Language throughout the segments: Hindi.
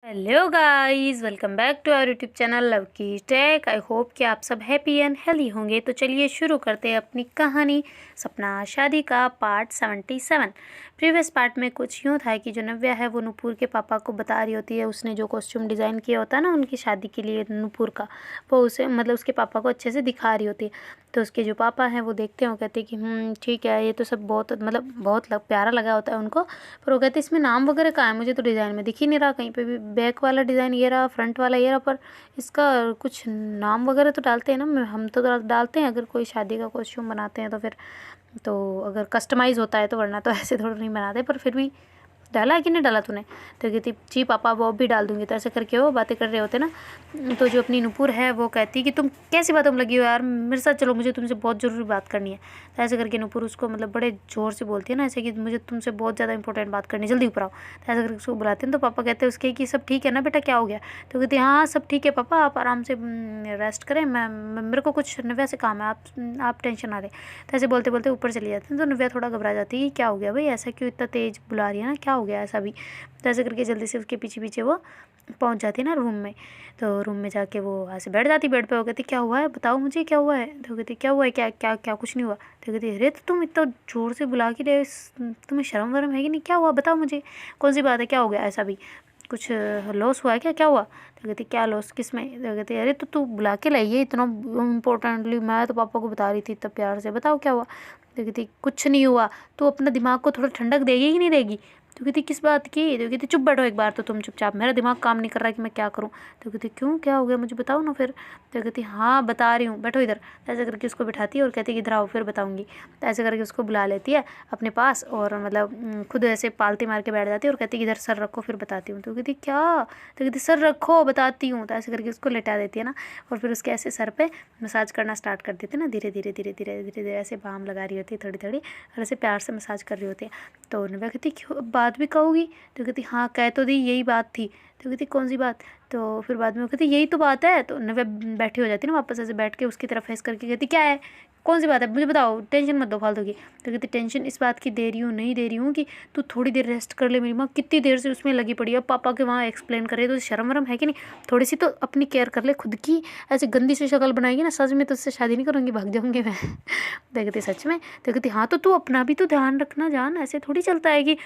Hello guys, welcome back to our YouTube channel love की टेक। आई होप कि आप सब हैप्पी एंड हेल्दी होंगे। तो चलिए शुरू करते हैं अपनी कहानी सपना शादी का पार्ट 77। प्रीवियस पार्ट में कुछ यूँ था कि जो नव्या है वो नूपुर के पापा को बता रही होती है, उसने जो कॉस्ट्यूम डिज़ाइन किया होता है ना उनकी शादी के लिए नूपुर का, वो उसे मतलब उसके पापा को अच्छे से दिखा रही होती है। तो उसके जो पापा हैं वो देखते हैं, वो कहते हैं कि ठीक है, ये तो सब बहुत मतलब बहुत प्यारा लगा होता है उनको, पर वो कहते हैं इसमें नाम वगैरह कहाँ है, मुझे तो डिज़ाइन में दिख ही नहीं रहा कहीं पे भी। बैक वाला डिज़ाइन ये रहा, फ्रंट वाला ये रहा, पर इसका कुछ नाम वगैरह तो डालते हैं ना, हम तो डालते हैं अगर कोई शादी का कॉस्ट्यूम बनाते हैं तो फिर, तो अगर कस्टमाइज़ होता है तो, वरना तो ऐसे थोड़ा नहीं बनाते। पर फिर भी डाला है कि नहीं डाला तूने? तो कहती जी पापा वो भी डाल दूंगी। तो ऐसे करके वो बातें कर रहे होते ना, तो जो अपनी नुपुर है वो कहती कि तुम कैसी बातों में लगी हो यार, मेरे साथ चलो, मुझे तुमसे बहुत ज़रूरी बात करनी है। तो ऐसे करके नुपुर उसको मतलब बड़े ज़ोर से बोलती है ना, ऐसे कि मुझे तुमसे बहुत ज़्यादा इंपॉर्टेंट बात करनी है, जल्दी ऊपर आओ। तो ऐसे करके उसको बुलाते हैं। तो पापा कहते हैं उसके कि सब ठीक है ना बेटा, क्या हो गया? तो कहती हाँ सब ठीक है पापा, आप आराम से रेस्ट करें, मैं मेरे को कुछ नव्या से काम है, आप टेंशन ना लें। तो ऐसे बोलते बोलते ऊपर चली जाती हैं। तो नव्या थोड़ा घबरा जाती है कि क्या हो गया भाई, ऐसा क्यों इतना तेज़ बुला रही है ना, क्या हो गया ऐसा भी। तो ऐसे करके जल्दी से उसके पीछे पीछे वो पहुंच जाती है ना रूम में। तो रूम में जाके वो ऐसे बैठ जाती बेड पे। वो कहती क्या हुआ है, बताओ मुझे क्या हुआ है। तो कहती क्या हुआ है, क्या क्या क्या कुछ नहीं हुआ। तो कहती अरे तो तुम इतना ज़ोर से बुला के रहे, तुम्हें शर्म वरम है कि नहीं, क्या हुआ बताओ मुझे, कौन सी बात है, क्या हो गया ऐसा भी, कुछ लॉस हुआ है क्या, क्या हुआ। तो कहती क्या लॉस, किस में। तो कहती अरे तो तू बुला के लाइए इतना इम्पोर्टेंटली, मैं तो पापा को बता रही थी इतना प्यार से, बताओ क्या हुआ। तो कहती कुछ नहीं हुआ, तू अपना दिमाग को थोड़ा ठंडक देगी कि नहीं देगी। तो कहती किस बात की। तो कहती चुप बैठो एक बार, तो तुम चुपचाप, मेरा दिमाग काम नहीं कर रहा कि मैं क्या करूँ। तो कहती क्यों, क्या हो गया मुझे बताओ ना फिर। तो कहती हाँ बता रही हूँ, बैठो इधर। तो ऐसे करके उसको बिठाती है और कहती है इधर आओ फिर बताऊँगी। तो ऐसे करके उसको बुला लेती है अपने पास, और मतलब खुद ऐसे पालती मार के बैठ जाती है और कहती है इधर सर रखो फिर बताती हूँ। तो कहती क्या। तो कहती सर रखो बताती हूँ। तो ऐसे करके उसको लेटा देती है ना, और फिर उसके ऐसे सर पे मसाज करना स्टार्ट कर देती है ना, धीरे धीरे धीरे धीरे धीरे धीरे ऐसे बाम लगा रही होती है थोड़ी थोड़ी, और ऐसे प्यार से मसाज कर रही होती है। तो नव्या कहती क्यों, बात भी कहोगी। तो कहती हाँ कह तो दी, यही बात थी। तो कहती कौन सी बात। तो फिर बाद में वो कहती यही तो बात है। तो नव्या बैठी हो जाती है ना, वापस ऐसे बैठ के उसकी तरफ फेस करके कहती क्या है, कौन सी बात है मुझे बताओ, टेंशन मत दो फालतू की। तो कहती टेंशन इस बात की दे रही हूँ, नहीं दे रही हूँ कि तू थोड़ी देर रेस्ट कर ले। मेरी माँ कितनी देर से उसमें लगी पड़ी है, पापा के वहाँ एक्सप्लेन कर रही है, तो शर्म वरम है कि नहीं, थोड़ी सी तो अपनी केयर कर ले खुद की। ऐसे गंदी सी शक्ल बनाएगी ना, सच में तो उससे शादी नहीं करूँगी, भाग जाऊँगी मैं। तो कहती सच में। तो कहती हाँ तो तू अपना भी तो ध्यान रखना जान, ऐसे थोड़ी चलता है कि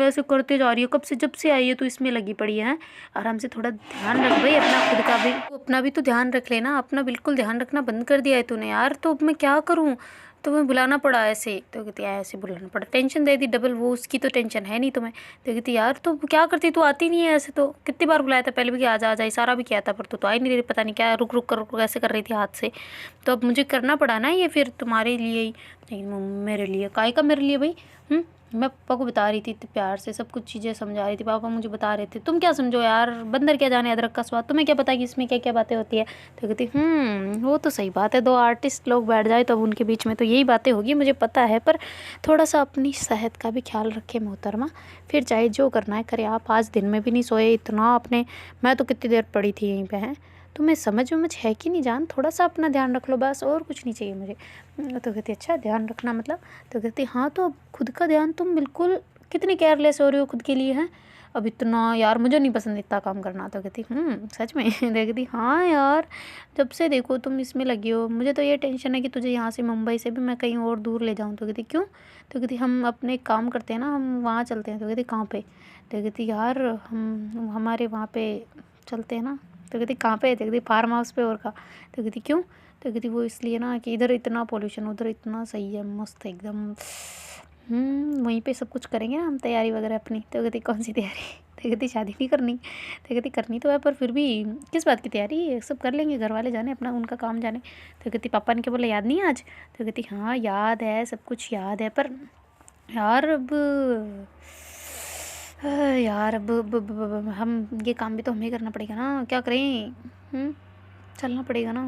ऐसे करते जा रही है, कब से जब से आई है तो इसमें लगी पड़ी है। आराम से थोड़ा ध्यान रख भाई अपना, खुद का भी अपना भी तो ध्यान रख लेना, अपना बिल्कुल ध्यान रखना बंद कर दिया है तूने यार। तो अब मैं क्या करूँ, तो मैं बुलाना पड़ा ऐसे। तो कहती है ऐसे बुलाना पड़ा, टेंशन दे दी डबल, वो उसकी तो टेंशन है नहीं तुम्हें। तो कहती यार तो क्या करती, तू आती नहीं है ऐसे, तो कितनी बार बुलाया था पहले भी कि आ जा आ जा, इशारा भी किया था, पर तू तो आई नहीं रही, पता नहीं क्या रुक रुक कर ऐसे कर रही थी हाथ से। तो अब मुझे करना पड़ा ना ये, फिर तुम्हारे लिए ही। नहीं मेरे लिए काय का, मेरे लिए भाई। मैं पापा को बता रही थी इतने प्यार से, सब कुछ चीज़ें समझा रही थी, पापा मुझे बता रहे थे, तुम क्या समझो यार, बंदर क्या जाने अदरक का स्वाद, तुम्हें क्या पता कि इसमें क्या क्या बातें होती है। तो कहती वो तो सही बात है, दो आर्टिस्ट लोग बैठ जाए तो अब उनके बीच में तो यही बातें होगी, मुझे पता है, पर थोड़ा सा अपनी सेहत का भी ख्याल रखे मोहतरमा, फिर चाहे जो करना है करे। आप आज दिन में भी नहीं सोए इतना आपने, मैं तो कितनी देर पड़ी थी यहीं पे हैं। तुम्हें समझ वमझ है कि नहीं जान, थोड़ा सा अपना ध्यान रख लो बस, और कुछ नहीं चाहिए मुझे। तो कहती अच्छा ध्यान रखना मतलब। तो कहती हाँ तो खुद का ध्यान तुम बिल्कुल कितनी केयरलेस हो रही हो खुद के लिए, हैं अब इतना यार, मुझे नहीं पसंद इतना काम करना। तो कहती सच में। देखती हाँ यार, जब से देखो तुम इसमें लगी हो, मुझे तो ये टेंशन है कि तुझे यहाँ से मुंबई से भी मैं कहीं और दूर ले जाऊँ। तो कहती क्यों। तो कहती हम अपने काम करते हैं ना, हम वहाँ चलते हैं। तो कहती कहाँ पे। तो कहती यार हम हमारे वहाँ पे चलते हैं ना। तो कहती कहाँ पे। तो कहती फार्म हाउस पे, और का। तो कहती क्यों। तो कहती वो इसलिए ना कि इधर इतना पॉल्यूशन, उधर इतना सही है, मस्त एकदम। वहीं पे सब कुछ करेंगे ना हम, तैयारी वगैरह अपनी। तो कहती कौन सी तैयारी। तो कहती शादी नहीं करनी। तो कहती करनी तो है, पर फिर भी किस बात की तैयारी, ये सब कर लेंगे, घर वाले जाने, अपना उनका काम जाने। तो कहती पापा ने क्या बोला, याद नहीं है आज। तो कहती हाँ याद है, सब कुछ याद है, पर यार अब यार अब हम ये काम भी तो हमें करना पड़ेगा ना, क्या करें। चलना पड़ेगा ना,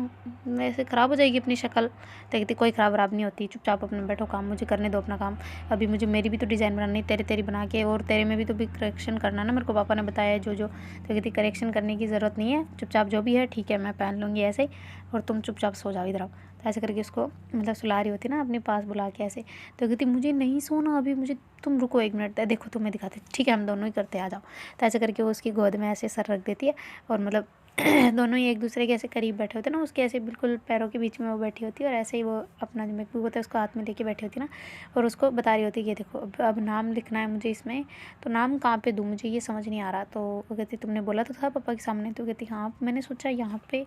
वैसे ख़राब हो जाएगी अपनी शक्ल। तो कहती कोई ख़राब वराब नहीं होती, चुपचाप अपना बैठो, काम मुझे करने दो अपना काम। अभी मुझे मेरी भी तो डिज़ाइन बनानी, तेरी तेरी बना के, और तेरे में भी तो भी करेक्शन करना ना, मेरे को पापा ने बताया है जो। तो कहती करेक्शन करने की ज़रूरत नहीं है, चुपचाप जो भी है ठीक है मैं पहन लूँगी ऐसे ही, और तुम चुपचाप सो जाओ इधर आओ। तो ऐसे करके उसको मतलब सुला रही होती ना अपने पास बुला के ऐसे। तो कहती मुझे नहीं सोना अभी, मुझे तुम रुको 1 मिनट, देखो तुम्हें दिखाते, ठीक है हम दोनों ही करते, आ जाओ। तो ऐसे करके वो उसकी गोद में ऐसे सर रख देती है और मतलब दोनों ही एक दूसरे के ऐसे करीब बैठे होते हैं ना, उसके ऐसे बिल्कुल पैरों के बीच में वो बैठी होती है और ऐसे ही वो अपना जो मैकबुक होता है उसको हाथ में लेके बैठी होती है ना, और उसको बता रही होती है कि देखो अब नाम लिखना है मुझे इसमें, तो नाम कहाँ पे दूँ, मुझे ये समझ नहीं आ रहा। तो वो कहती तुमने बोला तो था पापा के सामने, तो कहती हाँ मैंने सोचा यहाँ पे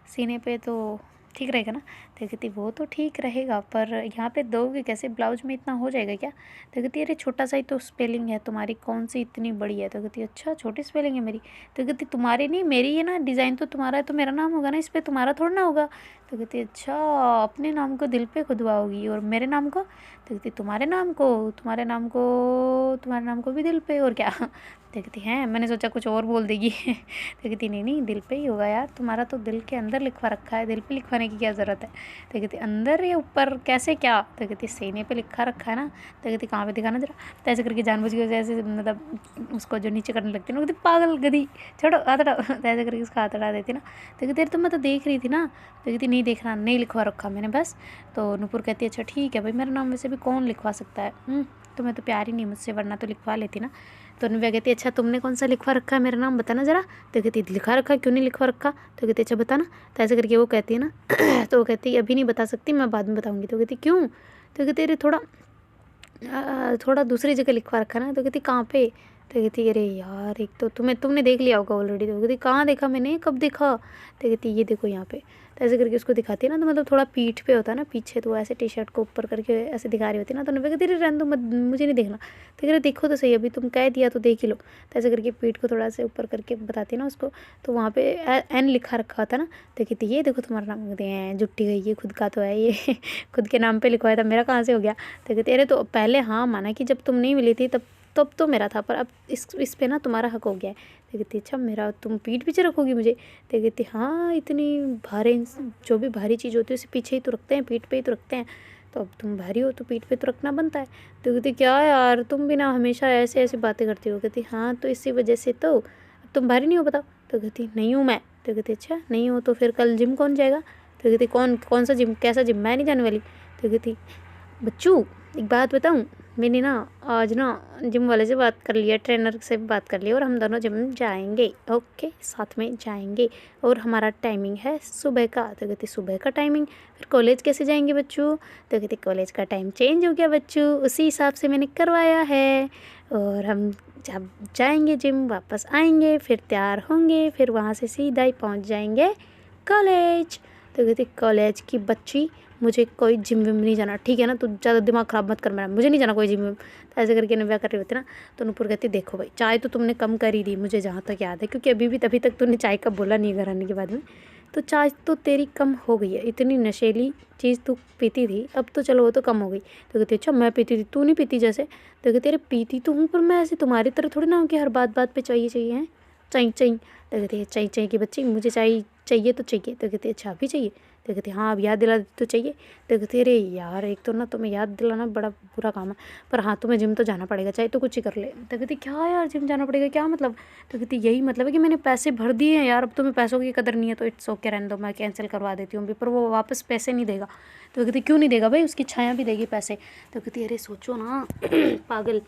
सीने पे तो ठीक रहेगा ना। तो कहती वो तो ठीक रहेगा पर यहाँ पे दोगे कैसे, ब्लाउज में इतना हो जाएगा क्या। तो कहती अरे छोटा सा ही तो स्पेलिंग है तुम्हारी, कौन सी इतनी बड़ी है। तो कहती अच्छा छोटी स्पेलिंग है मेरी। तो कहती तुम्हारी नहीं मेरी है ना, डिज़ाइन तो तुम्हारा है तो मेरा नाम होगा ना इस पर, तुम्हारा थोड़ा ना होगा। तो कहती अच्छा अपने नाम को दिल पे खुदवाओगी और मेरे नाम को। तो कहती तुम्हारे नाम को, तुम्हारे नाम को, तुम्हारे नाम को भी दिल पे और क्या। तो कहती हैं मैंने सोचा कुछ और बोल देगी। तो कहती नहीं नहीं दिल पे ही होगा यार, तुम्हारा तो दिल के अंदर लिखवा रखा है, दिल पे लिखवाने की क्या ज़रूरत है। तो कहती अंदर या ऊपर कैसे क्या। तो कहती सीने पे लिखा रखा है ना। तो कहती कहाँ पे दिखाना जरा। तो ऐसे करके जानबूझ के ऐसे मतलब उसको जो नीचे करने लगती है ना, कहती पागल गधी छोड़ो हाथ हटाओ। तो ऐसे करके उसका हाथ हटा देती ना। तो कहती अरे तो मैं तो देख रही थी ना। तो कहती नहीं देखना, नहीं लिखवा रखा मैंने बस। तो नूपुर कहती अच्छा ठीक है भाई, मेरा नाम वैसे भी कौन लिखवा सकता है, तुम्हें तो प्यार ही नहीं मुझसे, वरना तो लिखवा लेती ना। तो नव्या कहती अच्छा तुमने कौन सा लिखवा रखा है मेरा नाम बताना ज़रा। तो कहती लिखा रखा क्यों नहीं लिखवा रखा। तो कहती अच्छा बताना। तो ऐसे करके वो कहती है ना। तो वो कहती अभी नहीं बता सकती, मैं बाद में बताऊँगी। तो कहती क्यों। तो कहती अरे थोड़ा दूसरी जगह लिखवा रखा ना। तो कहती कहाँ पे। तो कहती अरे यार एक तो तुमने देख लिया होगा ऑलरेडी। तो कहती कहाँ देखा मैंने, कब देखा। तो कहती ये देखो यहाँ पे। तो ऐसे करके उसको दिखाती है ना, तो मतलब थोड़ा पीठ पे होता है ना पीछे, तो ऐसे टी शर्ट को ऊपर करके ऐसे दिखा रही होती है ना। तो नव्या कहती रहने दो मत, मुझे नहीं देखना। तो कह रहे देखो तो सही, अभी तुम कह दिया तो देख ही लो। तो ऐसे करके पीठ को थोड़ा से ऊपर करके बताती है ना उसको, तो वहाँ पे एन लिखा रखा था ना। तो कहती ये देखो तुम्हारा नाम। कहते हैं जुट्टी गई, ये खुद का तो है ये। खुद के नाम पे लिखवाया था, मेरा कहाँ से हो गया। तो कहते अरे तो पहले हाँ माना कि जब तुम नहीं मिली थी तब तो मेरा था, पर अब इस पे ना तुम्हारा हक हो गया है। तो कहती अच्छा मेरा तुम पीठ पीछे रखोगी मुझे। तो कहती हाँ इतनी भारी, जो भी भारी चीज़ होती है उसे पीछे ही तो रखते हैं, पीठ पे ही तो रखते हैं। तो अब तुम भारी हो तो पीठ पे तो रखना बनता है। तो कहती क्या यार तुम भी ना हमेशा ऐसे ऐसी बातें करती हो। कहती हाँ तो इसी वजह से तो अब तुम भारी नहीं हो बताओ। तो कहती नहीं हूँ मैं। तो कहती अच्छा नहीं हो तो फिर कल जिम कौन जाएगा। तो कहती कौन सा जिम, कैसा जिम, मैं नहीं जाने वाली। तो कहती बच्चू एक बात बताऊँ, मैंने ना आज ना जिम वाले से बात कर लिया, ट्रेनर से बात कर लिया और हम दोनों जिम जाएंगे, ओके साथ में जाएंगे और हमारा टाइमिंग है सुबह का। तो कहती सुबह का टाइमिंग, फिर कॉलेज कैसे जाएंगे बच्चू। तो कहती कॉलेज का टाइम चेंज हो गया बच्चू, उसी हिसाब से मैंने करवाया है। और हम जब जाएंगे जिम वापस आएंगे, फिर तैयार होंगे, फिर वहाँ से सीधा ही पहुँच जाएंगे कॉलेज। तो कहती कॉलेज की बच्ची, मुझे कोई जिम विम नहीं जाना, ठीक है ना, तू ज़्यादा दिमाग ख़राब मत कर मेरा, मुझे नहीं जाना कोई जिम विम। तो ऐसे करके नव्या कर रही होती ना। तो नूपुर कहती देखो भाई चाय तो तुमने कम कर ही दी, मुझे जहाँ तक याद है, क्योंकि अभी तक तूने चाय का बोला नहीं घर आने के बाद में। तो चाय तो तेरी कम हो गई है, इतनी नशेली चीज़ तू पीती थी, अब तो चलो वो तो कम हो गई। तो कहती अच्छा मैं पीती थी, तू नहीं पीती जैसे। तो कहती अरे पीती तो हूँ पर मैं ऐसे तुम्हारी तरह थोड़ी ना हूँ कि हर बात बात पे चाहिए चाहिए हैं, चाहिए। तो कहती है चाहिए की बच्ची, मुझे चाहिए तो चाहिए। तो कहती अच्छा अभी चाहिए। तो कहती हाँ अब याद दिला दी तो चाहिए। तो कहती अरे यार एक तो ना तुम्हें याद दिलाना बड़ा बुरा काम है, पर हाँ तुम्हें जिम तो जाना पड़ेगा, चाहे तो कुछ ही कर ले। तो कहती क्या यार जिम जाना पड़ेगा क्या मतलब। तो कहती यही मतलब है कि मैंने पैसे भर दिए हैं यार, अब तुम्हें पैसों की कदर नहीं है तो इट्स ओके रहने दो, मैं कैंसिल करवा देती हूँ, पर वो वापस पैसे नहीं देगा। तो कहती क्यों नहीं देगा भाई, उसकी छाया भी देगी पैसे। तो कहती अरे सोचो ना पागल,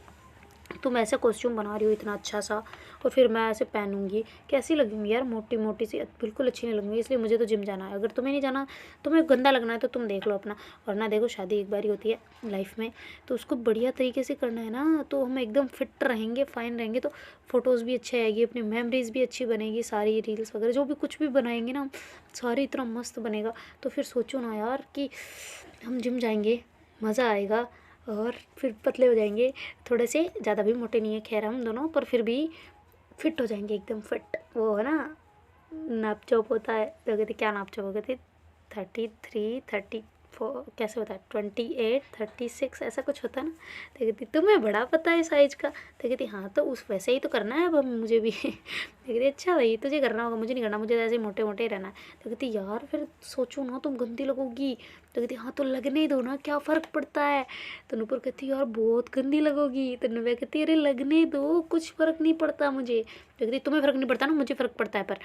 तुम ऐसा कॉस्ट्यूम बना रही हो इतना अच्छा सा, और फिर मैं ऐसे पहनूंगी कैसी लगूंगी यार, मोटी मोटी सी, बिल्कुल अच्छी नहीं लगूंगी। इसलिए मुझे तो जिम जाना है, अगर तुम्हें नहीं जाना, तुम्हें गंदा लगना है तो तुम देख लो अपना, वरना देखो शादी एक बार ही होती है लाइफ में, तो उसको बढ़िया तरीके से करना है ना, तो हम एकदम फिट रहेंगे, फाइन रहेंगे, तो फ़ोटोज़ भी अच्छी आएगी, अपनी मेमोरीज़ भी अच्छी बनेगी, सारी रील्स वगैरह जो भी कुछ भी बनाएंगे ना सारे इतना मस्त बनेगा। तो फिर सोचो ना यार कि हम जिम जाएंगे, मज़ा आएगा, और फिर पतले हो जाएंगे थोड़े से, ज़्यादा भी मोटे नहीं है खैर हम दोनों, पर फिर भी फिट हो जाएंगे एकदम फिट। वो है ना नाप चौप होता है। तो कहती क्या नाप चौप हो गए थे, 33 34 कैसे होता है, 28 36 ऐसा कुछ होता है ना। तो कहती तुम्हें बड़ा पता है साइज का। तो कहती हाँ तो उस वैसे ही तो करना है अब मुझे भी। तो कहती अच्छा भाई तुझे करना होगा, मुझे नहीं करना, मुझे ऐसे मोटे मोटे ही रहना है। तो कहती यार फिर सोचो ना तुम गंदी लगोगी, तो कहती हाँ तो लगने ही दो ना, क्या फ़र्क पड़ता है। तो नूपुर कहती यार बहुत गंदी लगोगी। तो नव्या कहती अरे लगने ही दो, कुछ फ़र्क नहीं पड़ता मुझे। तो कहती तुम्हें फ़र्क नहीं पड़ता ना, मुझे फ़र्क पड़ता है, पर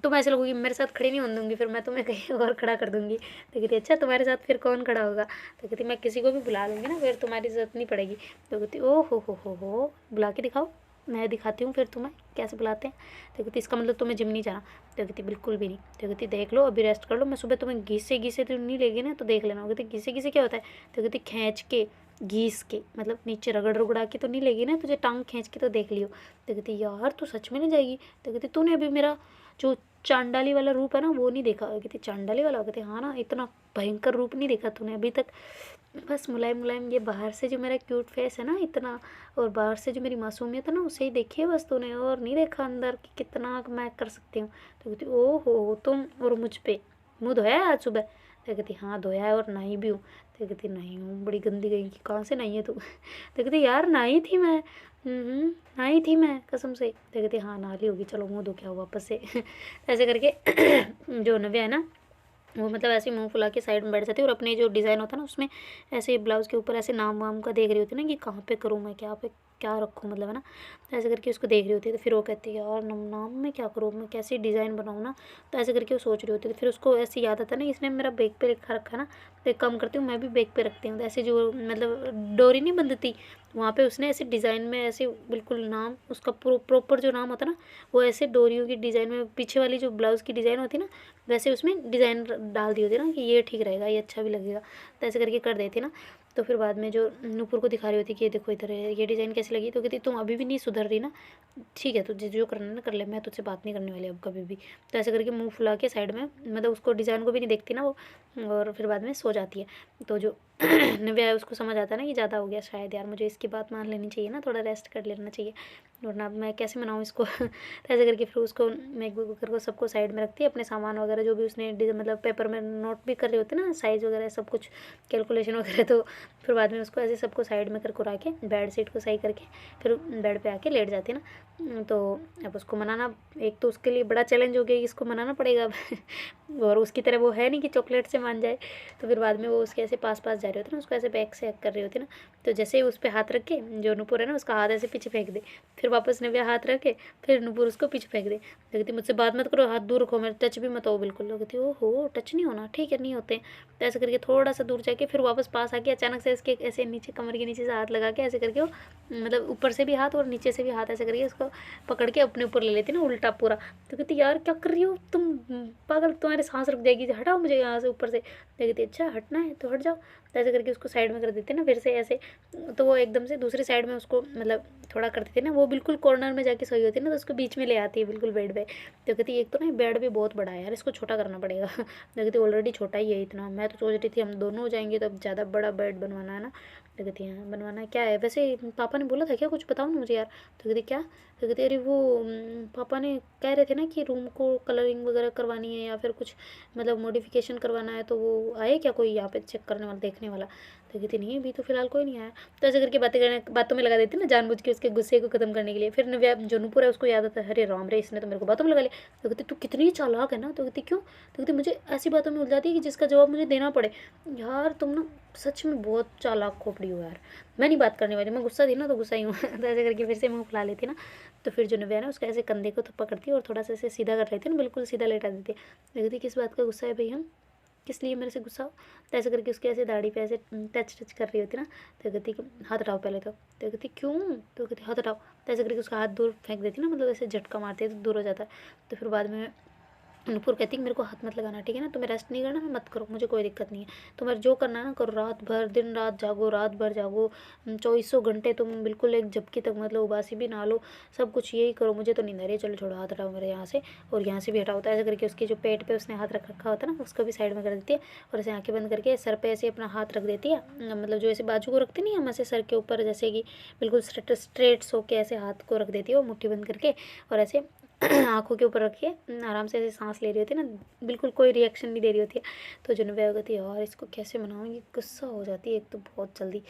तुम ऐसे लगोगी मेरे साथ खड़ी नहीं होने दूँगी, फिर मैं तुम्हें कहीं और खड़ा कर दूँगी। तो कहती अच्छा तुम्हारे साथ फिर कौन खड़ा होगा। तो कहती मैं किसी को भी बुला लूँगी ना, फिर तुम्हारी ज़रूरत नहीं पड़ेगी। तो कहती ओ हो बुला के दिखाओ, मैं दिखाती हूँ फिर तुम्हें कैसे बुलाते हैं। तो कहती इसका मतलब तुम्हें जिम नहीं जाना। तो कहती बिल्कुल भी नहीं। तो कहती देख लो अभी रेस्ट कर लो, मैं सुबह तुम्हें घीसे घीसे तो नहीं लेगी ना, तो देख लेना। कहती घीसे घीसे क्या होता है। तो कहती खींच के घीस के, मतलब नीचे रगड़ रगड़ा के तो नहीं लेगी ना, तुझे टांग खींच के तो देख लियो। तो कहती यार तू सच में नहीं जाएगी। तो कहती तूने अभी मेरा जो चांडाली वाला रूप है ना वो नहीं देखा। कहती चांडाली वाला। कहती हाँ ना, इतना भयंकर रूप नहीं देखा तूने अभी तक, बस मुलायम मुलायम ये बाहर से जो मेरा क्यूट फेस है ना इतना, और बाहर से जो मेरी मासूमियत है ना उसे ही देखी है बस तूने, और नहीं देखा अंदर कि कितना मैं कर सकती हूँ। तो कहती ओ हो तुम और मुझ पे मुँह धोया है आज सुबह। तो कहती हाँ धोया है और नहाई भी हूँ। तो कहती नहीं हूँ, बड़ी गंदी गई कि कहाँ से नहाई है तू। तो कहती यार नहाई थी मैं, नहाई थी मैं कसम से। तो कहती हाँ नहा ली होगी, चलो मुँह धो के आओ वापस से। ऐसे करके जो नव्या है ना वो मतलब ऐसे मुंह फुला के साइड में बैठ जाती है, और अपने जो डिज़ाइन होता है ना उसमें ऐसे ब्लाउज़ के ऊपर ऐसे नाम वाम का देख रही होती है ना कि कहाँ पे करूँ मैं, क्या पे क्या रखूँ, मतलब है ना। तो ऐसे करके उसको देख रही होती है। तो फिर वो कहती है यार नाम में क्या करूँ, मैं कैसी डिज़ाइन बनाऊँ ना। तो ऐसे करके वो सोच रही होती है। तो फिर उसको ऐसे याद आता है ना इसने मेरा बैग पे रखा रखा ना, तो एक काम करती हूँ मैं भी बैग पे रखती हूँ। तो ऐसे जो मतलब डोरी नहीं बंधती वहाँ पे उसने ऐसे डिज़ाइन में ऐसे बिल्कुल नाम उसका प्रॉपर जो नाम होता है ना वो ऐसे डोरियों की डिज़ाइन में पीछे वाली जो ब्लाउज़ की डिज़ाइन होती है ना वैसे उसमें डिज़ाइन डाल दी होती है ना कि ये ठीक रहेगा, ये अच्छा भी लगेगा। तो ऐसे करके कर देती ना। तो फिर बाद में जो नूपुर को दिखा रही होती कि ये देखो इधर है, ये डिज़ाइन कैसी लगी। तो कहती तुम अभी भी नहीं सुधर रही ना, ठीक है तुझे जो करना है ना कर ले, मैं तुझसे बात नहीं करने वाली अब कभी भी। तो ऐसे करके मुंह फुला के साइड में मतलब उसको डिज़ाइन को भी नहीं देखती ना वो, और फिर बाद में सो जाती है। तो जो नव्या है उसको समझ आता है ना कि ज़्यादा हो गया शायद, यार मुझे इसकी बात मान लेनी चाहिए ना, थोड़ा रेस्ट कर लेना चाहिए, वरना अब मैं कैसे मनाऊँ इसको। तो ऐसे करके फिर उसको मैकबुक वगैरह को सबको साइड में रखती है, अपने सामान वगैरह जो भी उसने मतलब पेपर में नोट भी कर रहे होते ना साइज़ वगैरह सब कुछ कैलकुलेशन वगैरह। तो फिर बाद में उसको ऐसे सबको साइड में कर कुरा के बेड शीट को सही करके फिर बेड पे आके लेट जाती है ना। तो अब उसको मनाना एक तो उसके लिए बड़ा चैलेंज हो गया कि इसको मनाना पड़ेगा अब। और उसकी तरह वो है नहीं कि चॉकलेट से मान जाए। तो फिर बाद में वो उसके ऐसे पास पास जा रहे होते ना, उसको ऐसे बैक से कर रही होती ना। तो जैसे ही उस पर हाथ रख के जो नूपुर है ना उसका हाथ ऐसे पीछे फेंक दे, फिर वापस नव्या हाथ रखे, फिर नूपुर उसको पीछे फेंक दे। तो कहती मुझसे बात मत करो, हाथ दूर रखो, मेरे टच भी मत हो बिल्कुल। तो कहती ओ हो टच नहीं होना, ठीक है नहीं होते। तो ऐसे करके थोड़ा सा दूर जाके फिर वापस पास आके अचानक से इसके ऐसे नीचे कमर के नीचे से हाथ लगा के ऐसे करके वो मतलब ऊपर से भी हाथ और नीचे से भी हाथ ऐसे करके उसको पकड़ के अपने ऊपर ले लेती ना उल्टा पूरा। तो कहती यार क्या कर रही हो तुम, पागल, तुम्हारे सांस रुक जाएगी, हटाओ मुझे यहाँ से ऊपर से। तो कहती अच्छा हटना है तो हट जाओ। तो ऐसे करके उसको साइड में कर देते ना फिर से ऐसे। तो वो एकदम से दूसरी साइड में उसको मतलब थोड़ा कर देते ना, वो बिल्कुल कॉर्नर में जाके सोई होती है ना, तो उसको बीच में ले आती है बिल्कुल बेड पे। तो कहती एक तो ना बेड भी बहुत बड़ा है यार, इसको छोटा करना पड़ेगा। तो कहती ऑलरेडी छोटा ही है इतना, मैं तो सोच रही थी हम दोनों हो जाएंगे तो अब ज़्यादा बड़ा बेड बनवाना है ना। तो कहती हाँ बनवाना है, क्या है वैसे पापा ने बोला था क्या, कुछ बताओ ना मुझे यार। तो कहती क्या। तो कहती अरे वो पापा ने कह रहे थे ना कि रूम को कलरिंग वगैरह करवानी है या फिर कुछ मतलब मॉडिफिकेशन करवाना है, तो वो आए क्या कोई यहाँ पे चेक करने वाला देखने वाला। तो कहती नहीं अभी तो फिलहाल कोई नहीं आया। तो ऐसे करके बातें करने बातों में लगा देती ना जानबूझ के उसके गुस्से को खत्म करने के लिए। फिर नव्या जो नूपुर है उसको याद आता है अरे राम रे इसने तो मेरे को बातों में लगा लिया। तो कहती तू कितनी चालाक है ना। तो कहती क्यों। तो कहती मुझे ऐसी बातों में उलझाती है कि जिसका जवाब मुझे देना पड़े। यार तुम ना सच में बहुत चालाक खोपड़ी हो यार, मैं नहीं बात करने वाली, मैं गुस्सा थी ना तो गुस्सा ही हूँ। तो ऐसे करके फिर से मुँह फुला लेती ना। तो फिर जो नव्या है ना उसका ऐसे कंधे को थप्पा करती है और थोड़ा सा ऐसे सीधा कर लेती है ना, बिल्कुल सीधा लेटा देती है। कहती किस बात का गुस्सा है भैया, किस लिए मेरे से गुस्सा हो। तो ऐसे करके उसके ऐसे दाढ़ी पे ऐसे टच टच कर रही होती ना। तो कहती कि हाथ हटाओ पहले तो कहती क्यों। तो कहती हाथ हटाओ। तो ऐसे करके उसका हाथ दूर फेंक देती ना, मतलब ऐसे झटका मारती है तो दूर हो जाता है। तो फिर बाद में नूपुर कहती कि मेरे को हाथ मत लगाना, ठीक है ना, तुम्हें रेस्ट नहीं करना मत करो, मुझे कोई दिक्कत नहीं है, तुम्हें जो करना है ना करो, रात भर दिन रात जागो, रात भर जागो, 2400 घंटे तुम बिल्कुल एक झपकी तक मतलब उबासी भी ना लो, सब कुछ यही करो, मुझे तो नींद आ रही है, चलो छोड़ो हाथ हटाओ मेरे यहाँ से, और यहाँ से भी हटाओ। तो ऐसे करके उसके जो पेट पे उसने हाथ रख रखा होता है ना उसको भी साइड में कर देती है, और ऐसे आँखें बंद करके सर पे ऐसे अपना हाथ रख देती है, मतलब जो ऐसे बाजू को रखते नहीं हम ऐसे सर के ऊपर, जैसे कि बिल्कुल स्ट्रेट सो के ऐसे हाथ को रख देती है वो मुट्ठी बंद करके, और ऐसे आँखों के ऊपर रखिए, आराम से ऐसे सांस ले रही होती है ना, बिल्कुल कोई रिएक्शन नहीं दे रही होती है। तो जुनूबा कहती है यार इसको कैसे मनाऊँ, ये गुस्सा हो जाती है एक तो बहुत जल्दी,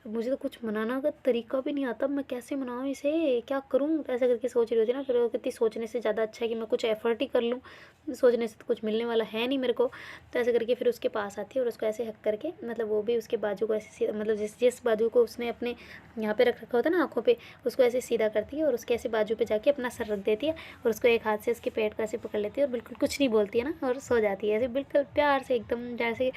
मुझे तो कुछ मनाना का तरीका भी नहीं आता, मैं कैसे मनाऊँ इसे, क्या करूँ, तो ऐसा करके सोच रही होती है ना। फिर वो कहती सोचने से ज़्यादा अच्छा है कि मैं कुछ एफर्ट ही कर लूँ, सोचने से तो कुछ मिलने वाला है नहीं मेरे को। तो ऐसे करके फिर उसके पास आती है और उसको ऐसे हक करके, मतलब वो भी उसके बाजू को ऐसे मतलब जिस बाजू को उसने अपने यहाँ पे रख रखा होता है ना आँखों पे, उसको ऐसे सीधा करती है और उसके ऐसे बाजू पे जाके अपना सर रख देती है और उसको एक हाथ से उसके पेट को ऐसे पकड़ लेती है और बिल्कुल कुछ नहीं बोलती है ना, और सो जाती है ऐसे बिल्कुल प्यार से एकदम, जैसे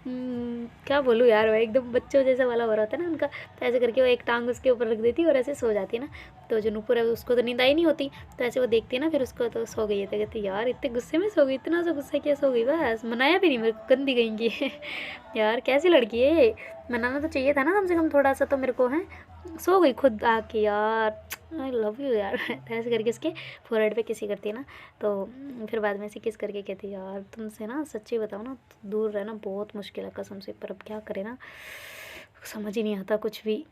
क्या बोलूँ यार, वो एकदम बच्चों जैसा वाला हो रहा था ना उनका। तो ऐसे करके वो एक टांग उसके ऊपर रख देती है और ऐसे सो जाती है ना। तो जो नूपुर है उसको तो नींद आई नहीं होती, तो ऐसे वो देखती है ना, फिर उसको तो सो गई है। तो कहती यार इतने गुस्से में सो गई, इतना सा गुस्सा क्या सो गई, बस मनाया भी नहीं मेरे को, गंदी गई यार कैसी लड़की है, मनाना तो चाहिए था ना कम से कम थोड़ा सा तो मेरे को है। सो गई खुद आके यार, आई लव यू यार ऐसे करके उसके फोरहेड पे किसी करती है ना। तो फिर बाद में से किस करके कहती है यार तुमसे ना सच्ची बताओ ना, दूर रहना बहुत मुश्किल है कसम से, पर अब क्या करें ना, समझ ही नहीं आता कुछ भी।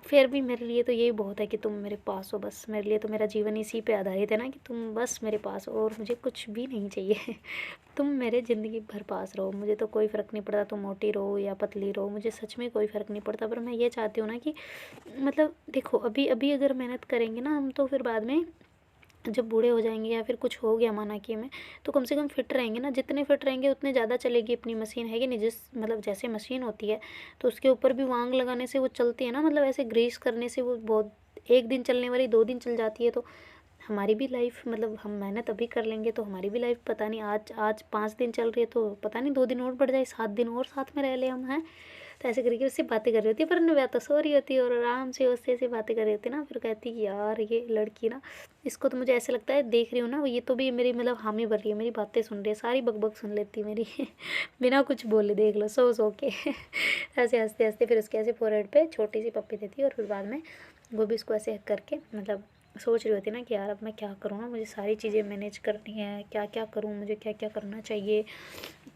फिर भी मेरे लिए तो यही बहुत है कि तुम मेरे पास हो, बस मेरे लिए तो मेरा जीवन इसी पे आधारित है ना, कि तुम बस मेरे पास हो और मुझे कुछ भी नहीं चाहिए तुम मेरे ज़िंदगी भर पास रहो, मुझे तो कोई फ़र्क नहीं पड़ता तुम मोटी रहो या पतली रहो, मुझे सच में कोई फ़र्क नहीं पड़ता। पर मैं ये चाहती हूँ ना कि मतलब देखो अभी अभी अगर मेहनत करेंगे ना हम, तो फिर बाद में जब बूढ़े हो जाएंगे या फिर कुछ हो गया माना कि हमें, तो कम से कम फिट रहेंगे ना, जितने फिट रहेंगे उतने ज़्यादा चलेगी अपनी मशीन, है कि नहीं। जिस मतलब जैसे मशीन होती है तो उसके ऊपर भी वांग लगाने से वो चलती है ना, मतलब ऐसे ग्रीस करने से वो बहुत, एक दिन चलने वाली 2 दिन चल जाती है। तो हमारी भी लाइफ, मतलब हम मेहनत अभी कर लेंगे तो हमारी भी लाइफ पता नहीं, आज आज 5 दिन चल रही है तो पता नहीं 2 दिन और बढ़ जाए, 7 दिन और साथ में रह ले हम, हैं। तो ऐसे करके उससे बातें कर रही होती है, पर नव्या तो सो रही होती है और आराम से उससे ऐसे बातें कर रही होती है ना। फिर कहती है यार ये लड़की ना, इसको तो मुझे ऐसे लगता है देख रही हूँ ना, ये तो भी मेरी मतलब हामी भर रही है, मेरी बातें सुन रही है, सारी बकबक सुन लेती है मेरी बिना कुछ बोले, देख लो सो सो के ऐसे हंसते हंसते फिर उसके ऐसे फोरहेड पे छोटी सी पप्पी देती है और फिर बाद में वो भी उसको ऐसे करके मतलब सोच रही होती है ना कि यार अब मैं क्या करूँ ना, मुझे सारी चीज़ें मैनेज करनी है, क्या क्या करूँ, मुझे क्या क्या करना चाहिए।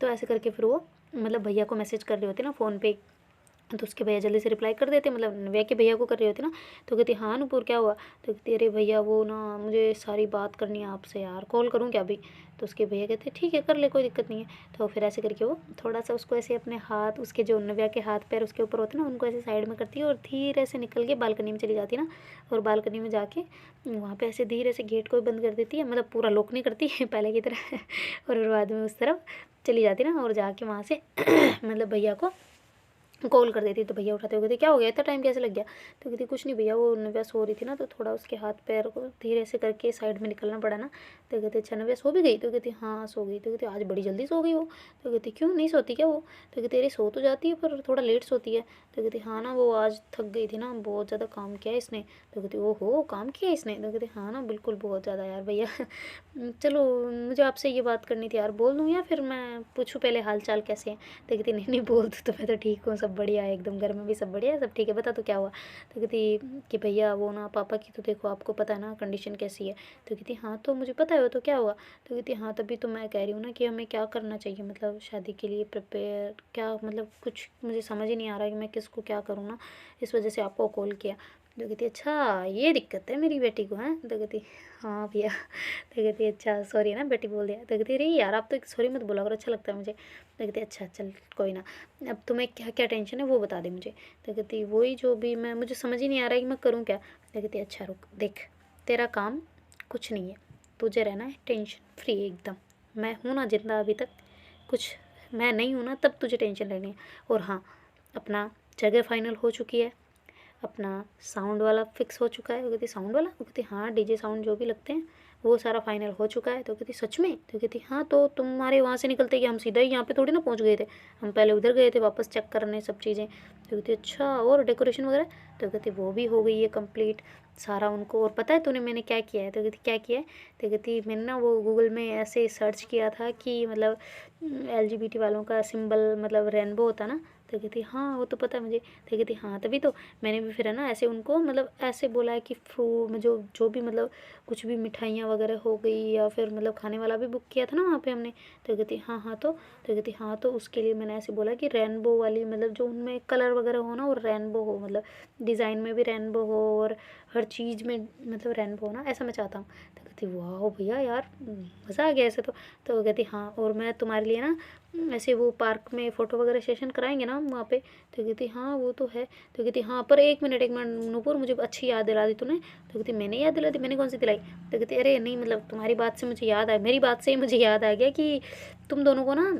तो ऐसे करके फिर वो मतलब भैया को मैसेज कर रही होती है ना फ़ोन पे, तो उसके भैया जल्दी से रिप्लाई कर देते, मतलब नव्या के भैया को कर रही होती ना। तो कहती हाँ नूपुर क्या हुआ, तो कहती अरे भैया वो ना मुझे सारी बात करनी है आपसे यार, कॉल करूँ क्या अभी। तो उसके भैया कहते ठीक है कर ले, कोई दिक्कत नहीं है। तो फिर ऐसे करके वो थोड़ा सा उसको ऐसे अपने हाथ, उसके जो नव्या के हाथ पैर उसके ऊपर होते ना, उनको ऐसे साइड में करती है और धीरे से निकल के बालकनी में चली जाती है ना। और बालकनी में जाके वहाँ पे ऐसे धीरे से गेट को बंद कर देती है, मतलब पूरा लॉक नहीं करती है पहले की तरह और फिर बाद में उस तरफ चली जाती ना, और जाके वहाँ से मतलब भैया को कॉल कर देती। तो भैया उठाते हुए कहते क्या हो गया, इतना टाइम कैसे लग गया। तो कहती कुछ नहीं भैया, वो नव्या सो रही थी ना, तो थोड़ा उसके हाथ पैर को धीरे से करके साइड में निकलना पड़ा ना। तो कहते अच्छा नव्या सो भी गई। तो कहती हाँ सो गई। तो कहती आज बड़ी जल्दी सो गई वो। तो कहती क्यों नहीं सोती क्या वो। तो कहती अरे सो तो जाती है पर थोड़ा लेट सोती है। तो कहती हाँ ना वो आज थक गई थी ना, बहुत ज़्यादा काम किया इसने। तो कहती ओहो काम किया इसने। तो कहती हाँ ना बिल्कुल बहुत ज़्यादा यार भैया चलो मुझे आपसे ये बात करनी थी यार, बोल दूँ या फिर मैं पूछूँ पहले हाल चाल कैसे हैं। तो कहती नहीं नहीं बोल दूँ, तो मैं तो ठीक हूँ, सब बढ़िया है एकदम, घर में भी सब बढ़िया है, सब ठीक है, बता तो क्या हुआ। तो कहती कि भैया वो ना पापा की तो देखो आपको पता है ना कंडीशन कैसी है। तो कहती हाँ तो मुझे पता है वो तो क्या हुआ। तो कहती हाँ तभी तो मैं कह रही हूँ ना कि हमें क्या करना चाहिए, मतलब शादी के लिए प्रिपेयर क्या, मतलब कुछ मुझे समझ ही नहीं आ रहा कि मैं किसको क्या करूँ ना, इस वजह से आपको कॉल किया। तो कहती अच्छा ये दिक्कत है मेरी बेटी को, हैं। तो कहती हाँ भैया। तो कहती अच्छा सॉरी ना बेटी बोल दिया। तो कहती अरे यार आप तो सॉरी मत बोला करो, अच्छा लगता है मुझे। तो कहती अच्छा चल कोई ना, अब तुम्हें क्या क्या टेंशन है वो बता दे मुझे। तो कहती वही जो भी मैं, मुझे समझ ही नहीं आ रहा है कि मैं करूँ क्या। तो कहती अच्छा रुक देख, तेरा काम कुछ नहीं है, तुझे रहना है टेंशन फ्री एकदम, मैं हूँ ना जिंदा अभी तक, कुछ मैं नहीं हूँ ना तब तुझे टेंशन लेनी है। और हाँ अपना जगह फाइनल हो चुकी है, अपना साउंड वाला फिक्स हो चुका है। वो कहती साउंड वाला, वो कहती हाँ डीजे साउंड जो भी लगते हैं वो सारा फाइनल हो चुका है। तो कहती सच में। तो कहती हाँ तो तुम्हारे वहाँ से निकलते कि हम सीधा ही यहाँ पे थोड़ी ना पहुँच गए थे, हम पहले उधर गए थे वापस चेक करने सब चीज़ें। तो कहती अच्छा और डेकोरेशन वगैरह। तो कहती वो भी हो गई है कंप्लीट सारा उनको। और पता है तूने मैंने क्या किया है। तो कहती क्या किया है। तो कहती मैंने ना वो गूगल में ऐसे सर्च किया था कि मतलब LGBT वालों का सिंबल मतलब रेनबो होता ना। तो कहती हाँ वो तो पता है मुझे। तो कहती हाँ तभी तो मैंने भी फिर है ना ऐसे उनको मतलब ऐसे बोला है कि फ्रूट जो जो भी मतलब कुछ भी मिठाइयाँ वगैरह हो गई या फिर मतलब खाने वाला भी बुक किया था ना वहाँ पे हमने। तो कहती हाँ हाँ तो कहती हाँ तो उसके लिए मैंने ऐसे बोला कि रेनबो वाली मतलब जो उनमें कलर वगैरह हो ना और रेनबो हो, मतलब डिज़ाइन में भी रेनबो हो और हर चीज़ में मतलब रेनबो हो ना, ऐसा मैं चाहता हूँ। तो कहती वाह भैया यार मज़ा आ गया ऐसे तो कहती हाँ, और मैं तुम्हारे लिए ना ऐसे वो पार्क में फ़ोटो वगैरह सेशन कराएंगे ना हम वहाँ पे। तो कहती हाँ वो तो है। तो कहती हाँ पर एक मिनट नूपुर, मुझे अच्छी याद दिला दी तूने। तो कहती मैंने याद दिला दी, मैंने कौन सी दिलाई। तो कहती अरे नहीं मतलब तुम्हारी बात से मुझे याद आया, मेरी बात से ही मुझे याद आ गया कि तुम दोनों को ना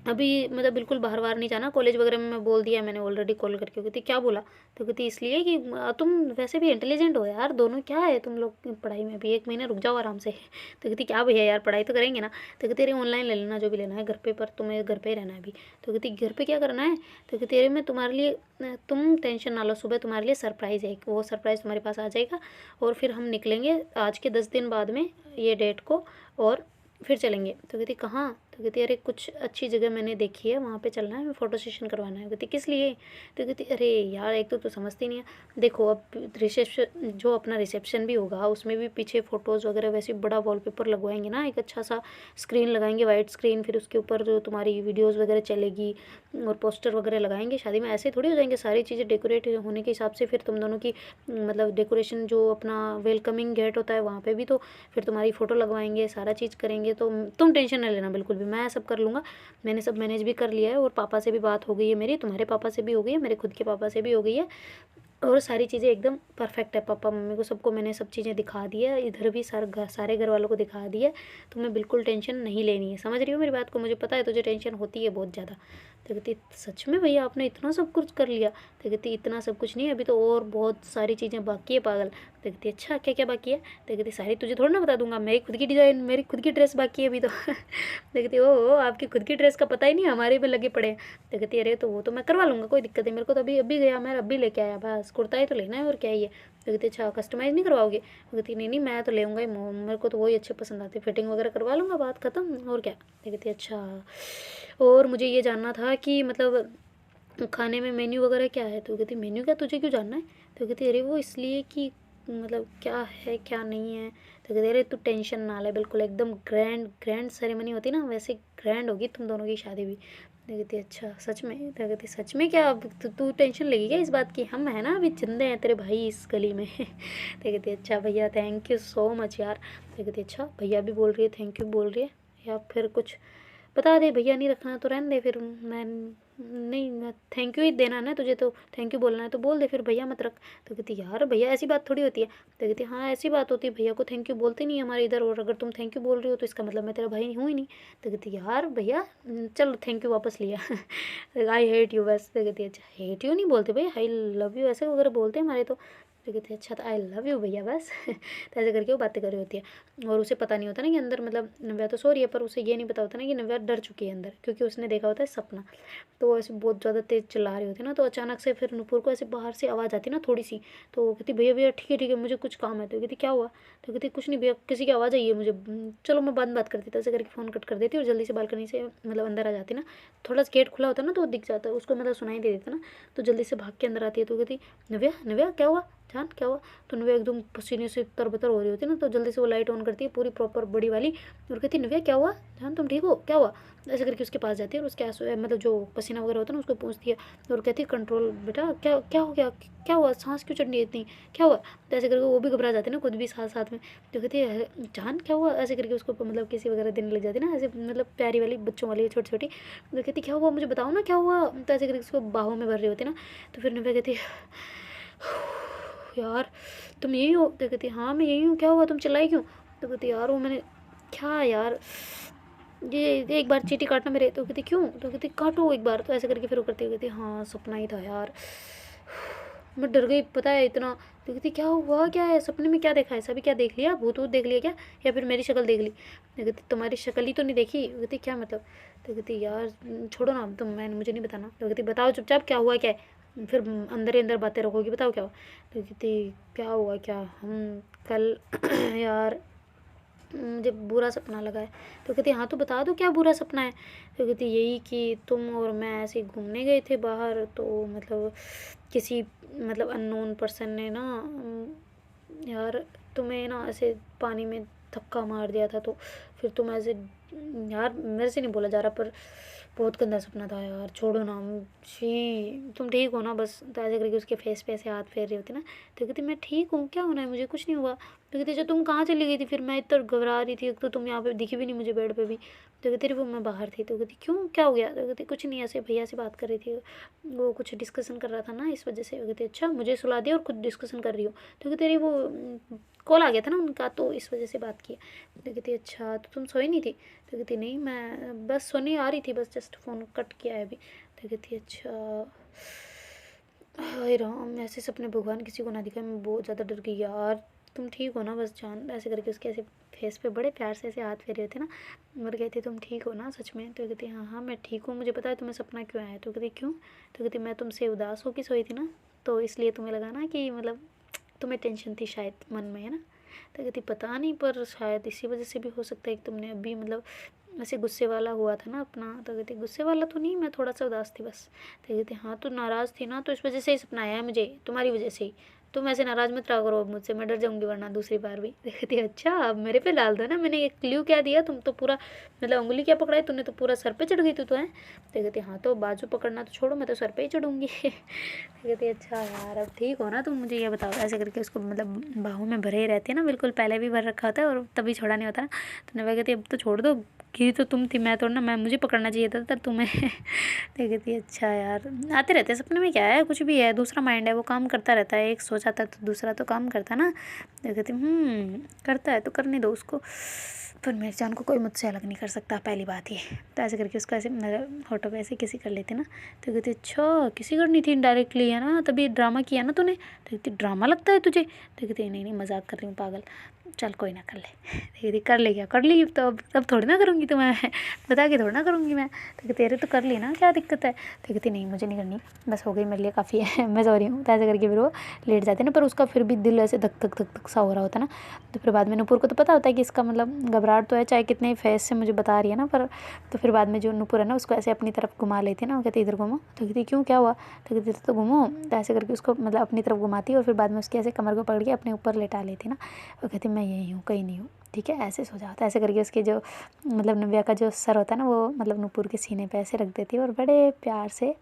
अभी मतलब बिल्कुल बाहर वार नहीं जाना, कॉलेज वगैरह में मैं बोल दिया मैंने ऑलरेडी कॉल करके। कहती क्या बोला। तो कहती इसलिए कि तुम वैसे भी इंटेलिजेंट हो यार दोनों, क्या है तुम लोग पढ़ाई में भी, 1 महीना रुक जाओ आराम से। तो कहती क्या भैया यार पढ़ाई तो करेंगे ना। तो कहती अरे ऑनलाइन ले लेना जो भी लेना है घर पे, पर तुम्हें घर पे ही रहना है अभी। तो कहती घर पे क्या करना है। तो कहती अरे मैं तुम्हारे लिए, तुम टेंशन ना लो, सुबह तुम्हारे लिए सरप्राइज़ है, वो सरप्राइज़ तुम्हारे पास आ जाएगा और फिर हम निकलेंगे आज के 10 दिन बाद में ये डेट को, और फिर चलेंगे। तो कहती कहाँ। तो कहती अरे कुछ अच्छी जगह मैंने देखी है, वहाँ पे चलना है, फ़ोटो सेशन करवाना है। कहती किस लिए। तो कहती अरे यार एक तो समझती नहीं है, देखो अब रिसेप्शन, जो अपना रिसेप्शन भी होगा उसमें भी पीछे फ़ोटोज़ वगैरह वैसे बड़ा वॉलपेपर लगवाएंगे ना, एक अच्छा सा स्क्रीन लगाएंगे, वाइट स्क्रीन, फिर उसके ऊपर जो तुम्हारी वीडियोज़ वगैरह चलेगी और पोस्टर वगैरह लगाएंगे। शादी में ऐसे थोड़ी हो जाएंगे, सारी चीज़ें डेकोरेट होने के हिसाब से फिर तुम दोनों की मतलब डेकोरेशन जो अपना वेलकमिंग गेट होता है वहाँ पे भी तो फिर तुम्हारी फ़ोटो लगवाएंगे, सारा चीज़ करेंगे। तो तुम टेंशन नहीं लेना बिल्कुल भी, मैं सब कर लूँगा। मैंने सब मैनेज भी कर लिया है और पापा से भी बात हो गई है मेरी, तुम्हारे पापा से भी हो गई है, मेरे खुद के पापा से भी हो गई है, और सारी चीज़ें एकदम परफेक्ट है। पापा मम्मी को सबको मैंने सब चीज़ें दिखा दी है, इधर भी सारे घर वालों को दिखा दी है। तुम्हें बिल्कुल टेंशन नहीं लेनी है, समझ रही हो मेरी बात को। मुझे पता है तुझे टेंशन होती है बहुत ज़्यादा। तो कहती सच में भैया आपने इतना सब कुछ कर लिया। तो कहती इतना सब कुछ नहीं, अभी तो और बहुत सारी चीज़ें बाकी है पागल। तो कहती अच्छा क्या क्या बाकी है। तो कहती सारी तुझे थोड़ा ना बता दूंगा, मेरी खुद की डिज़ाइन, मेरी खुद की ड्रेस बाकी है अभी तो। तो कहती ओ आपकी खुद की ड्रेस का पता ही नहीं, हमारे पे लगे पड़े हैं। तो कहती अरे तो वो तो मैं करवा लूँगा, कोई दिक्कत नहीं मेरे को, तो अभी गया मैं अभी लेके आया, बस कुर्ता ही तो लेना है और क्या ही है। तो कहती अच्छा कस्टमाइज़ नहीं करवाओगे। तो कहती नहीं नहीं मैं तो ले आऊँगा ही, मेरे को तो वही अच्छे पसंद आते, फिटिंग वगैरह करवा लूँगा, बात ख़त्म और क्या। तो कहती अच्छा और मुझे ये जानना था कि मतलब खाने में मेन्यू वगैरह क्या है। तो कहती मेन्यू क्या, तुझे क्यों जानना है। तो कहती अरे वो इसलिए कि मतलब क्या है क्या नहीं है। तो कहती अरे तू टेंशन ना ले, बिल्कुल एकदम ग्रैंड ग्रैंड सेरेमनी होती ना वैसे ग्रैंड होगी तुम दोनों की शादी भी। तो कहती अच्छा सच में। तो कहती सच में क्या, अब तू टेंशन लेगी क्या इस बात की, हम है ना अभी जिंदे हैं तेरे भाई इस गली में। तो कहती अच्छा भैया थैंक यू सो मच यार। तो कहती अच्छा भैया भी बोल रही है थैंक यू बोल रही है, या फिर कुछ बता दे, भैया नहीं रखना तो रहने दे फिर। मैं नहीं, थैंक यू ही देना है ना तुझे, तो थैंक यू बोलना है तो बोल दे, फिर भैया मत रख। तो कहती यार भैया ऐसी बात थोड़ी होती है। तो कहती हाँ ऐसी बात होती है, भैया को थैंक यू बोलते नहीं हमारे इधर, और अगर तुम थैंक यू बोल रही हो तो इसका मतलब मैं तेरा भाई हूँ ही नहीं। तो कहती यार भैया चलो थैंक यू वापस लिया। आई हेट यू बस। तो कहती अच्छा हेट यू नहीं बोलते भैया, आई लव यू ऐसे वगैरह बोलते हैं हमारे तो। तो कहती अच्छा तो आई लव यू भैया बस। तो ऐसे करके वो बातें कर रही होती है, और उसे पता नहीं होता ना कि अंदर मतलब नव्या तो सो रही है, पर उसे ये नहीं पता होता ना कि नव्या डर चुकी है अंदर, क्योंकि उसने देखा होता है सपना। तो वो ऐसे बहुत ज़्यादा तेज़ चिल्ला रही होती है ना, तो अचानक से फिर नुपुर को ऐसे बाहर से आवाज़ आती है ना थोड़ी सी। तो वो कहती भैया भैया ठीक है मुझे कुछ काम है। तो कहती क्या हुआ। तो कहती कुछ नहीं भैया किसी की आवाज़ आई है मुझे, चलो मैं बाद में बात करती। तो ऐसे करके फ़ोन कट कर देती और जल्दी से बालकनी से मतलब अंदर आ जाती ना, थोड़ा सा गेट खुला होता है ना तो वो दिख जाता है उसको, मतलब सुनाई दे देता ना, तो जल्दी से भाग के अंदर आती है। तो कहती नव्या नव्या क्या हुआ जान क्या हुआ। तो नव्या एकदम पसीने से तरबतर हो रही होती है ना, तो जल्दी से वो लाइट ऑन करती है पूरी प्रॉपर बड़ी वाली, और कहती नव्या क्या हुआ जान तुम ठीक हो क्या हुआ। ऐसे करके उसके पास जाती है और उसके आंसू मतलब जो पसीना वगैरह होता है ना उसको पूछती है, और कहती है कंट्रोल बेटा क्या क्या हो गया, क्या हुआ सांस क्यों चढ़नी है इतनी, क्या हुआ। तो ऐसे करके वो भी घबरा जाती है ना खुद भी साथ साथ में। तो कहती है जान क्या हुआ, ऐसे करके उसको मतलब किसी वगैरह देने लग जाती है ना, ऐसे मतलब प्यारी वाली बच्चों वाली छोटी छोटी। तो कहती क्या हुआ मुझे बताओ ना क्या हुआ। तो ऐसे करके उसको बाहों में भर रही होती है ना। तो फिर नव्या कहती यार तुम यही हो। तो कहती हाँ मैं यही हूँ, क्या हुआ तुम चिल्लाई क्यों। तो कहती यार वो मैंने क्या यार ये एक बार चींटी काटना मेरे। तो कहती क्यों। तो कहती काटो एक बार। तो ऐसे करके फिर वो करती कहती हाँ सपना ही था यार, मैं डर गई पता है इतना। तो कहती क्या हुआ क्या है सपने में, क्या देखा ऐसा भी, क्या देख लिया भूत वूत देख लिया क्या, या फिर मेरी शक्ल देख ली। तो कहती तुम्हारी शक्ल ही तो नहीं देखी। तो कहती क्या मतलब। तो कहती यार छोड़ो ना तुम, मैं मुझे नहीं बताना। तो कहती बताओ चुपचाप क्या हुआ क्या है, फिर अंदर ही अंदर बातें रखोगी, बताओ क्या हुआ। तो कहती क्या हुआ क्या, हम कल यार मुझे बुरा सपना लगा है। तो कहती हाँ तो बता दो क्या बुरा सपना है। तो कहती यही कि तुम और मैं ऐसे घूमने गए थे बाहर, तो मतलब किसी मतलब अननोन पर्सन ने ना यार तुम्हें ना ऐसे पानी में धक्का मार दिया था। तो फिर तुम ऐसे, यार मेरे से नहीं बोला जा रहा पर बहुत गंदा सपना था यार, छोड़ो ना। छी, तुम ठीक हो ना? बस तो ऐसे करके उसके फेस पे ऐसे हाथ फेर रही होती ना, तो कहती मैं ठीक हूँ, क्या होना है, मुझे कुछ नहीं हुआ। तो कहती अच्छा तुम कहाँ चली गई थी फिर? मैं इतना घबरा रही थी, एक तो तुम यहाँ पे दिखी भी नहीं मुझे बेड पे भी। तो कहती रही वो मैं बाहर थी। तो कहती क्यों, क्या हो गया? तो कहती कुछ नहीं, ऐसे भैया से बात कर रही थी, वो कुछ डिस्कशन कर रहा था ना इस वजह से। वो कहती अच्छा मुझे सुला दिया और खुद डिस्कशन कर रही हो? तो कहती रही वो कॉल आ गया था ना उनका, तो इस वजह से बात की। तो कहती अच्छा तो तुम सोई नहीं थी? तो कहती नहीं मैं बस सोने आ रही थी, बस जस्ट फ़ोन कट किया है अभी। तो कहती अच्छा, हाय राम, ऐसे सपने भगवान किसी को ना दिखाए, मैं बहुत ज़्यादा डर गई यार। तुम ठीक हो ना बस जान? ऐसे करके उसके ऐसे फेस पे बड़े प्यार से ऐसे हाथ फेरे थे ना, और कहती तुम ठीक हो ना सच में? तो कहती हाँ हाँ मैं ठीक हूँ, मुझे पता है तुम्हें सपना क्यों आया। तो कहती क्यों? तो कहती मैं तुमसे उदास होकर सोई थी ना, तो इसलिए तुम्हें लगा ना कि मतलब तुम्हें टेंशन थी शायद मन में, है ना? तो कहती पता नहीं, पर शायद इसी वजह से भी हो सकता है कि तुमने अभी मतलब ऐसे गुस्से वाला हुआ था ना अपना। तो कहती गुस्से वाला तो नहीं, मैं थोड़ा सा उदास थी बस। तो कहती हाँ तो नाराज़ थी ना, तो इस वजह से ही सपना आया है मुझे, तुम्हारी वजह से ही। तुम ऐसे नाराज़ मत रहा करो अब मुझसे, मैं डर जाऊँगी वरना दूसरी बार भी। तो कहती अच्छा अब मेरे पे डाल दो ना, मैंने एक क्ल्यू क्या दिया, तुम तो पूरा मतलब उंगली क्या पकड़ाई तुमने, तो पूरा सर पे चढ़ गई तो है। तो कहती हाँ तो बाजू पकड़ना तो छोड़ो, मैं तो सर पे ही चढ़ूँगी। तो कहती अच्छा यार अब ठीक हो ना तुम, मुझे ये बताओ। ऐसे करके उसको मतलब बाहों में भरे ही रहते हैं ना, बिल्कुल पहले भी भर रखा होता है और तभी छोड़ा नहीं होता ना। तो नव्या कहती अब तो छोड़ दो, गिरी तो तुम थी, मैं तो ना, मैं मुझे पकड़ना चाहिए था तर तुम्हें। तो कहती अच्छा यार आते रहते हैं सपने में, क्या है कुछ भी है, दूसरा माइंड है वो काम करता रहता है, एक सोचा था तो दूसरा तो काम करता ना। तो कहती करता है तो करने दो उसको, पर मेरी जान को कोई मुझसे अलग नहीं कर सकता, पहली बात ये। तो ऐसे करके उसको ऐसे होटो पे ऐसे किसी कर लेते ना। तो कहती अच्छा किसी करनी थी डायरेक्टली, है ना, तभी ड्रामा किया ना तूने? तो कहती ड्रामा लगता है तुझे? तो कहती नहीं नहीं मजाक कर रही हूँ पागल, चल कोई ना कर ले। तो कहती कर ले, क्या कर ली, तो अब थोड़ी ना करूँगी तो मैं बता के थोड़ी ना करूँगी मैं। तो कहती अरे तो कर ली ना, क्या दिक्कत है? तो कहती नहीं मुझे नहीं करनी, बस हो गई मेरे लिए काफ़ी है, मैं सो रही हूँ। तो ऐसे करके फिर वो लेट जाते ना, पर उसका फिर भी दिल ऐसे धक धक धक धक सा हो रहा होता ना। तो फिर बाद में नूपुर को तो पता होता है कि इसका मतलब घबराहट तो है, चाहे कितने ही फेस से मुझे बता रही है ना, पर तो फिर बाद में जो नूपुर है ना उसको ऐसे अपनी तरफ घुमा लेती है ना, वो कहती इधर घूमो। तो कहती क्यों क्या हुआ? तो कहती तो घूमो। तो ऐसे करके उसको मतलब अपनी तरफ घुमाती और फिर बाद में उसके ऐसे कमर को पकड़ के अपने ऊपर लेटा लेती ना। वो कहती मैं यही हूँ कहीं नहीं हूँ, ठीक है, ऐसे सो जाओ। तो ऐसे करके उसके जो मतलब नव्या का जो सर होता है ना वो मतलब नूपुर के सीने पे ऐसे रख देती है और बड़े प्यार से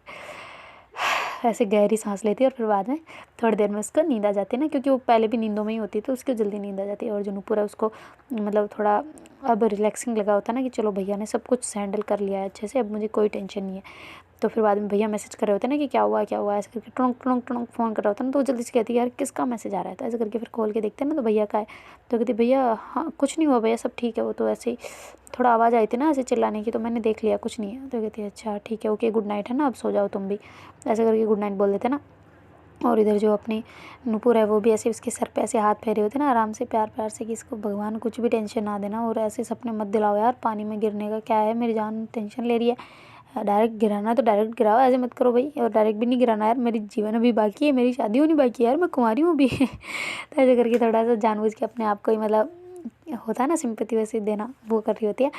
ऐसे गहरी सांस लेती है और फिर बाद में थोड़ी देर में उसको नींद आ जाती है ना, क्योंकि वो पहले भी नींदों में ही होती है तो उसको जल्दी नींद आ जाती है। और जो नूपुर है उसको मतलब थोड़ा अब रिलैक्सिंग लगा होता है ना कि चलो भैया ने सब कुछ हैंडल कर लिया है अच्छे से, अब मुझे कोई टेंशन नहीं है। तो फिर बाद में भैया मैसेज कर रहे होते हैं ना कि क्या हुआ क्या हुआ, ऐसे करके टुणक टुणक टुणक फ़ोन कर रहा होता है ना, तो वो जल्दी से कहती है यार किसका मैसेज आ रहा है? तो ऐसे करके फिर खोल के देखते हैं ना तो भैया का है। तो कहती भैया हाँ कुछ नहीं हुआ भैया, सब ठीक है, वो तो ऐसे ही थोड़ा आवाज़ आई थी ना ऐसे चिल्लाने की, तो मैंने देख लिया कुछ नहीं है। तो कहती है अच्छा ठीक है ओके गुड नाइट, है ना, अब सो जाओ तुम भी। ऐसे करके गुड नाइट बोल देते ना। और इधर जो अपनी नूपुर है वो भी ऐसे उसके सर पे ऐसे हाथ फेरे होते ना आराम से प्यार प्यार से कि इसको भगवान कुछ भी टेंशन ना देना, और ऐसे सपने मत दिलाओ यार, पानी में गिरने का क्या है, मेरी जान टेंशन ले रही है, डायरेक्ट गिराना तो डायरेक्ट गिराओ, ऐसे मत करो भाई, और डायरेक्ट भी नहीं गिराना यार, मेरी जीवन अभी बाकी है, मेरी शादी होनी बाकी है यार, मैं कुंवारी हूँ अभी। तो ऐसे करके थोड़ा सा जानबूझ के अपने आप को ही मतलब होता है ना सिंपैथी वैसे देना, वो कर रही होती है।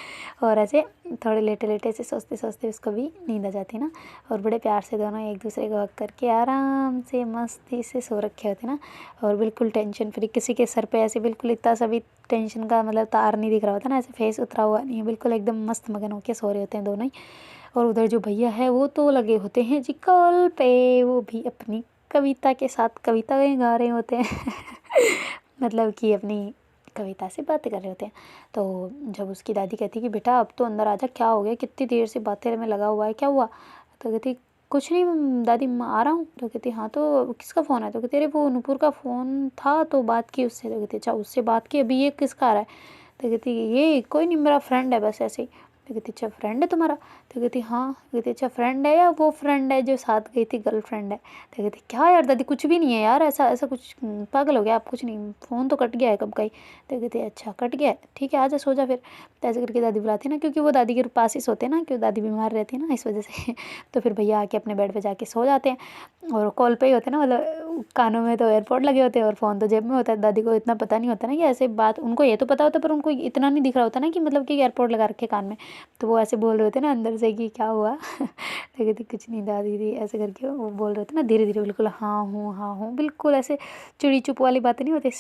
और ऐसे थोड़े लेटे लेटे ऐसे सोचते सोचते उसको भी नींद आ जाती है ना, और बड़े प्यार से दोनों एक दूसरे को हग करके आराम से मस्ती से सो रखे होते ना, और बिल्कुल टेंशन फ्री, किसी के सर पे ऐसे बिल्कुल इतना सा भी टेंशन का मतलब तार नहीं दिख रहा होता ना, ऐसे फेस उतरा हुआ नहीं है, बिल्कुल एकदम मस्त मगन होकर सो रहे होते हैं दोनों ही। और उधर जो भैया है वो तो लगे होते हैं जी कॉल पे, वो भी अपनी कविता के साथ कविताएं गा रहे होते हैं मतलब कि अपनी कविता से बातें कर रहे होते हैं। तो जब उसकी दादी कहती है कि बेटा अब तो अंदर आ जा, क्या हो गया, कितनी देर से बातें में लगा हुआ है, क्या हुआ? तो कहती कुछ नहीं दादी मैं आ रहा हूँ। तो कहती हाँ तो किसका फ़ोन है? तो कहती अरे वो नूपुर का फ़ोन था तो बात की उससे। तो कहती अच्छा उससे बात की, अभी ये किसका आ रहा है? तो कहती ये कोई नहीं मेरा फ्रेंड है बस ऐसे ही। तो कहती अच्छा फ्रेंड है तुम्हारा? तो कहती हाँ। कहती अच्छा फ्रेंड है या वो फ्रेंड है जो साथ गई थी गर्लफ्रेंड है? तो कहती क्या यार दादी कुछ भी नहीं है यार, ऐसा ऐसा कुछ पागल हो गया आप, कुछ नहीं, फ़ोन तो कट गया है कब का ही। तो कहती अच्छा कट गया है, ठीक है आजा सो जा फिर। तो ऐसे करके दादी बुलाती है ना, क्योंकि वो दादी के पास ही सोते हैं ना, क्योंकि दादी बीमार रहती है ना इस वजह से। तो फिर भैया आके अपने बेड पे जाके सो जाते हैं और कॉल पे ही होते हैं ना, मतलब कानों में तो एयरपोर्ट लगे होते हैं और फ़ोन तो जेब में होता है। दादी को इतना पता नहीं होता ना कि ऐसे बात, उनको ये तो पता होता है पर उनको इतना नहीं दिख रहा होता ना कि मतलब कि एयरपोर्ट लगा रखे कान में। तो वो ऐसे बोल रहे थे ना अंदर से कि क्या हुआ तो कहती कुछ नहीं दादी दी, ऐसे करके वो बोल रहे थे ना धीरे धीरे, बिल्कुल हाँ हूँ बिल्कुल ऐसे चिड़ी चुप वाली बातें नहीं होती,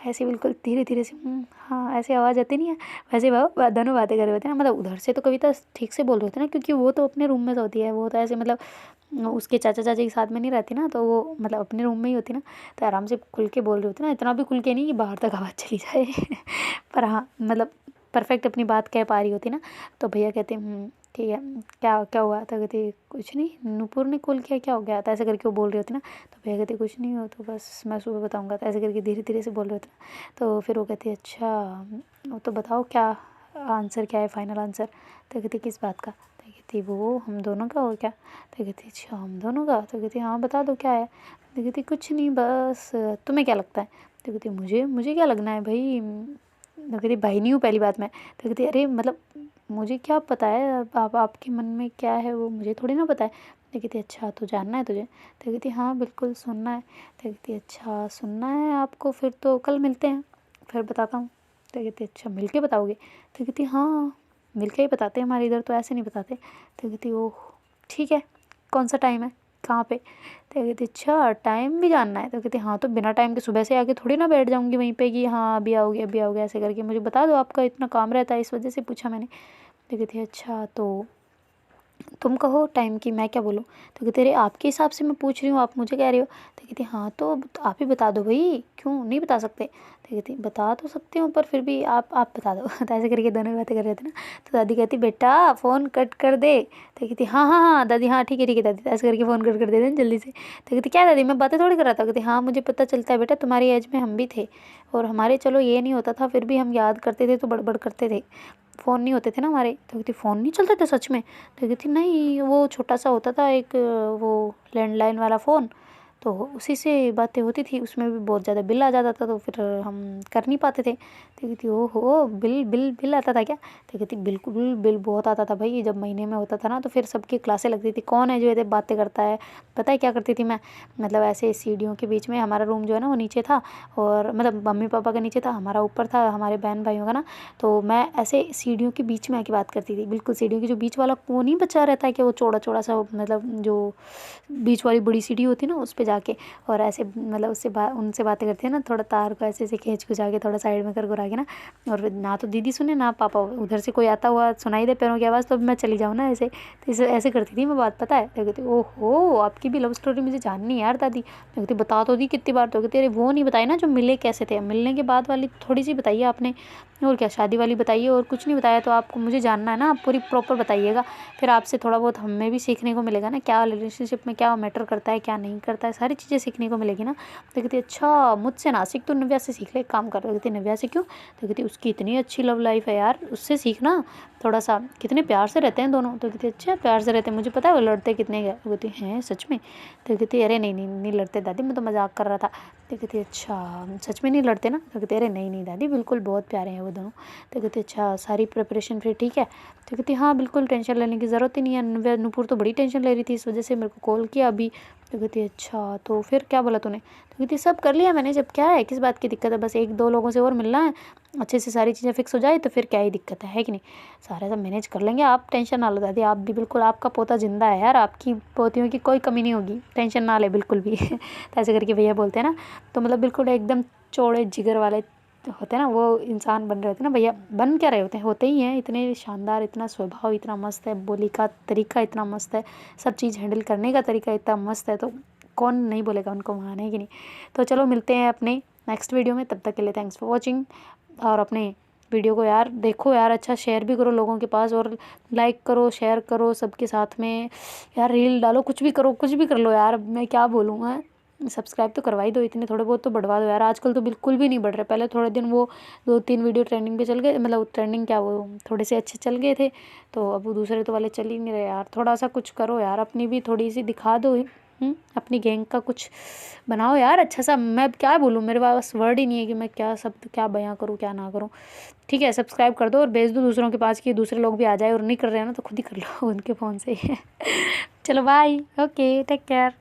ऐसे बिल्कुल धीरे धीरे से हाँ ऐसे आवाज़ आती नहीं है, वैसे वो दोनों बातें कर रहे होते हैं। मतलब उधर से तो कविता ठीक से बोल रहे होते हैं ना, क्योंकि वो तो अपने रूम में सोती है, वो तो ऐसे मतलब उसके चाचा चाची के साथ में नहीं रहती ना, तो वो मतलब अपने रूम में ही होती ना, तो आराम से खुल के बोल रही होती ना, इतना भी खुल के नहीं कि बाहर तक आवाज़ चली जाए पर हाँ मतलब परफेक्ट अपनी बात कह पा रही होती ना। तो भैया कहते ठीक है क्या क्या हुआ था, कहती कुछ नहीं, नूपुर ने कॉल किया क्या हो गया था, ऐसे करके वो बोल रही होती ना। तो भैया कहते कुछ नहीं हो तो बस मैं सुबह बताऊँगा, तो ऐसे करके धीरे धीरे से बोल रहे होते ना। तो फिर वो कहती अच्छा तो बताओ क्या आंसर क्या है, फाइनल आंसर। तो कहती किस बात का, तो कहती वो हम दोनों का हो क्या। तो कहती अच्छा हम दोनों का, तो कहती हाँ बता दो क्या है। तो कहती कुछ नहीं बस तुम्हें क्या लगता है। तो कहती मुझे मुझे क्या लगना है भाई, तो कहती भाई नहीं हूँ पहली बात मैं। तो कहती अरे मतलब मुझे क्या पता है आप आपके मन में क्या है वो मुझे थोड़ी ना पता है। तो कहती अच्छा तो जानना है तुझे। तो कहती हाँ बिल्कुल सुनना है। तो कहती अच्छा सुनना है आपको, फिर तो कल मिलते हैं फिर बताता हूँ। तो कहती अच्छा मिल के बताओगे। तो कहती हाँ मिल के ही बताते हैं, हमारे इधर तो ऐसे नहीं बताते। तो कहती ओह ठीक है कौन सा टाइम है कहाँ पे। तो कहती अच्छा टाइम भी जानना है। तो कहती हाँ तो बिना टाइम के सुबह से आके थोड़ी ना बैठ जाऊँगी वहीं पे कि हाँ अभी आओगे ऐसे करके, मुझे बता दो आपका इतना काम रहता है इस वजह से पूछा मैंने। तो कहती अच्छा तो तुम कहो टाइम की मैं क्या बोलूँ। तो कहते अरे आपके हिसाब से मैं पूछ रही हूँ आप मुझे कह रही हो। तो कहती हाँ तो आप ही बता दो भाई, क्यों नहीं बता सकते। तो कहती बता तो सकती हूँ पर फिर भी आप बता दो तो ऐसे करके दोनों बातें कर रहे थे ना। तो दादी कहती बेटा फ़ोन कट कर दे। तो कहती हाँ दादी हाँ ठीक है दादी, तो ऐसे करके फ़ोन कट कर देते जल्दी से। तो कहती क्या दादी मैं बातें थोड़ी कर रहा था। कहती हाँ मुझे पता चलता है बेटा तुम्हारी एज में हम भी थे, और हमारे चलो ये नहीं होता था फिर भी हम याद करते थे तो बड़बड़ करते थे, फ़ोन नहीं होते थे ना हमारे। तो कहती फ़ोन नहीं चलते थे सच में। तो कहती नहीं वो छोटा सा होता था एक वो लैंडलाइन वाला फ़ोन, तो उसी से बातें होती थी, उसमें भी बहुत ज़्यादा बिल आ जाता था तो फिर हम कर नहीं पाते थे। तो कहती ओहो बिल बिल बिल आता था क्या। तो कहती बिल्कुल बिल बहुत आता था भाई, जब महीने में होता था ना तो फिर सबकी क्लासें लगती थी, कौन है जो ये बातें करता है। पता है क्या करती थी मैं, मतलब ऐसे सीढ़ियों के बीच में, हमारा रूम जो है ना वो नीचे था, और मतलब मम्मी पापा का नीचे था, हमारा ऊपर था, हमारे बहन भाइयों का ना। तो मैं ऐसे सीढ़ियों के बीच में आके बात करती थी, बिल्कुल सीढ़ियों के जो बीच वाला वो नहीं बचा रहता है कि वो चौड़ा चौड़ा सा, मतलब जो बीच वाली बड़ी सीढ़ी होती है ना उस पे जाके, और ऐसे मतलब उनसे बातें करती है ना, थोड़ा तार को ऐसे ऐसे खींच खुचा के थोड़ा साइड में कर घुरा के ना, और ना तो दीदी सुने ना पापा, उधर से कोई आता हुआ सुनाई दे पैरों की आवाज़ तो मैं चली जाऊँ ना ऐसे। तो इसे ऐसे करती थी मैं बात, पता है। तो कहती ओहो आपकी भी लव स्टोरी मुझे जाननी है यार दादी। तो कहती बता तो दी कितनी बार। तो कहती अरे वो नहीं बताई ना जो मिले कैसे थे, मिलने के बाद वाली थोड़ी सी बताइए आपने, और क्या शादी वाली बताइए, और कुछ नहीं बताया तो आपको मुझे जानना है ना, आप पूरी प्रॉपर बताइएगा, फिर आपसे थोड़ा बहुत हमें भी सीखने को मिलेगा ना, क्या रिलेशनशिप में क्या मैटर करता है क्या नहीं करता है, सारी चीज़ें सीखने को मिलेगी ना। तो कहती अच्छा मुझसे ना सीख तो नव्या से सीख ले, एक काम कर। कहती नव्या से क्यों। तो कहती उसकी इतनी अच्छी लव लाइफ है यार, उससे सीखना थोड़ा सा, कितने प्यार से रहते हैं दोनों। तो कहती अच्छा प्यार से रहते हैं, मुझे पता है वो लड़ते कितने गए। तो कहती हैं सच में। तो कहती अरे नहीं लड़ते दादी, मैं तो मजाक कर रहा था। तो कहती अच्छा सच में नहीं लड़ते ना। तो कहती अरे नहीं दादी बिल्कुल बहुत प्यारे हैं वो दोनों। तो कहती अच्छा सारी प्रिपरेशन फिर ठीक है। तो कहती हाँ बिल्कुल टेंशन लेने की ज़रूरत ही नहीं है, नूपुर तो बड़ी टेंशन ले रही थी इस वजह से मेरे को कॉल किया अभी। तो कहती अच्छा तो फिर क्या बोला तूने। तो कहती सब कर लिया मैंने, जब क्या है किस बात की दिक्कत है, बस एक दो लोगों से और मिलना है, अच्छे से सारी चीज़ें फिक्स हो जाए तो फिर क्या ही दिक्कत है कि नहीं, सारा सब मैनेज कर लेंगे, आप टेंशन ना लो दादी, आप भी बिल्कुल, आपका पोता जिंदा है यार, आपकी पोतियों की कोई कमी नहीं होगी, टेंशन ना ले बिल्कुल भी तो ऐसे करके भैया बोलते हैं ना, तो मतलब बिल्कुल एकदम चौड़े जिगर वाले होते हैं ना वो इंसान बन रहे होते हैं ना भैया, बन क्या रहे होते ही हैं, इतने शानदार, इतना स्वभाव इतना मस्त है, बोली का तरीका इतना मस्त है, सब चीज़ हैंडल करने का तरीका इतना मस्त है, तो कौन नहीं बोलेगा उनको महान है कि नहीं। तो चलो मिलते हैं अपने नेक्स्ट वीडियो में, तब तक के लिए थैंक्स फॉर वॉचिंग, और अपने वीडियो को यार देखो यार, अच्छा शेयर भी करो लोगों के पास, और लाइक करो शेयर करो सबके साथ में यार, रील डालो, कुछ भी करो, कुछ भी कर लो यार, मैं क्या बोलूँगा, सब्सक्राइब तो करवा ही दो, इतने थोड़े बहुत तो बढ़वा दो यार, आजकल तो बिल्कुल भी नहीं बढ़ रहे, पहले थोड़े दिन वो 2-3 वीडियो ट्रेंडिंग पे चल गए, मतलब ट्रेंडिंग क्या वो थोड़े से अच्छे चल गए थे, तो अब वो दूसरे तो वाले चल ही नहीं रहे यार, थोड़ा सा कुछ करो यार, अपनी भी थोड़ी सी दिखा दो, अपनी गैंग का कुछ बनाओ यार अच्छा सा, मैं क्या बोलूँ, मेरे पास वर्ड ही नहीं है कि मैं क्या शब्द क्या बयां करूँ क्या ना करूँ। ठीक है सब्सक्राइब कर दो और भेज दो दूसरों के पास कि दूसरे लोग भी आ जाए, और नहीं कर रहे हैं ना तो खुद ही कर लो उनके फ़ोन से ही चलो बाय, ओके टेक केयर।